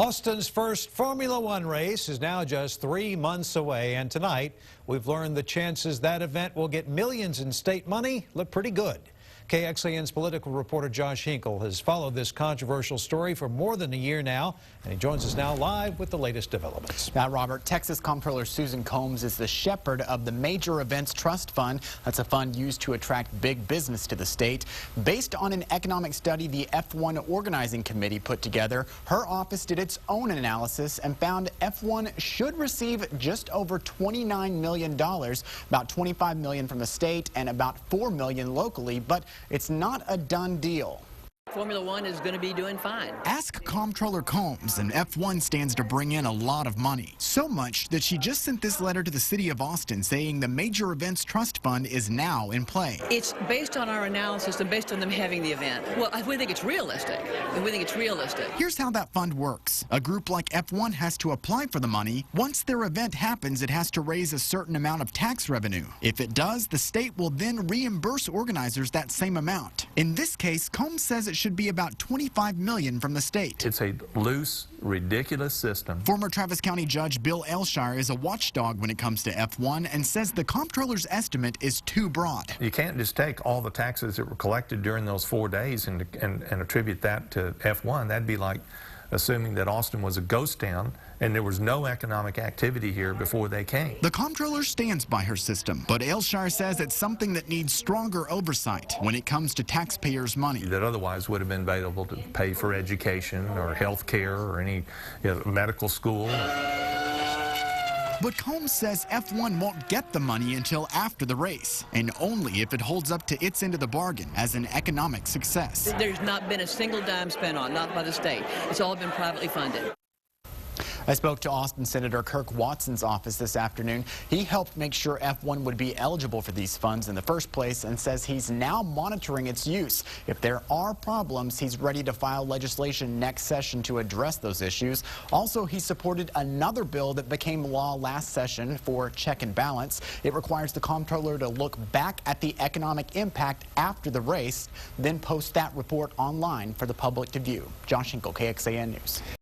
Austin's first Formula One race is now just 3 months away, and tonight we've learned the chances that event will get millions in state money look pretty good. KXAN's political reporter Josh Hinkle has followed this controversial story for more than a year now, and he joins us now live with the latest developments. Now, Robert, Texas Comptroller Susan Combs is the shepherd of the Major Events Trust Fund. That's a fund used to attract big business to the state. Based on an economic study the F1 Organizing Committee put together, her office did its own analysis and found F1 should receive just over $29 million, about $25 million from the state and about $4 million locally, but it's not a done deal. Formula One is going to be doing fine. Ask Comptroller Combs, and F1 stands to bring in a lot of money. So much that she just sent this letter to the city of Austin saying the Major Events Trust Fund is now in play. It's based on our analysis and based on them having the event. Well, we think it's realistic. Here's how that fund works. A group like F1 has to apply for the money. Once their event happens, it has to raise a certain amount of tax revenue. If it does, the state will then reimburse organizers that same amount. In this case, Combs says it should be about $25 million from the state. It's a loose, ridiculous system. Former Travis County Judge Bill Elshire is a watchdog when it comes to F1 and says the comptroller's estimate is too broad. You can't just take all the taxes that were collected during those 4 days and attribute that to F1. That'd be like assuming that Austin was a ghost town and there was no economic activity here before they came. The comptroller stands by her system, but Elshire says it's something that needs stronger oversight when it comes to taxpayers' money. That otherwise would have been available to pay for education or health care or any medical school. But Combs says F1 won't get the money until after the race, and only if it holds up to its end of the bargain as an economic success. There's not been a single dime spent on, not by the state. It's all been privately funded. I spoke to Austin Senator Kirk Watson's office this afternoon. He helped make sure F1 would be eligible for these funds in the first place and says he's now monitoring its use. If there are problems, he's ready to file legislation next session to address those issues. Also, he supported another bill that became law last session for check and balance. It requires the comptroller to look back at the economic impact after the race, then post that report online for the public to view. Josh Hinkle, KXAN News.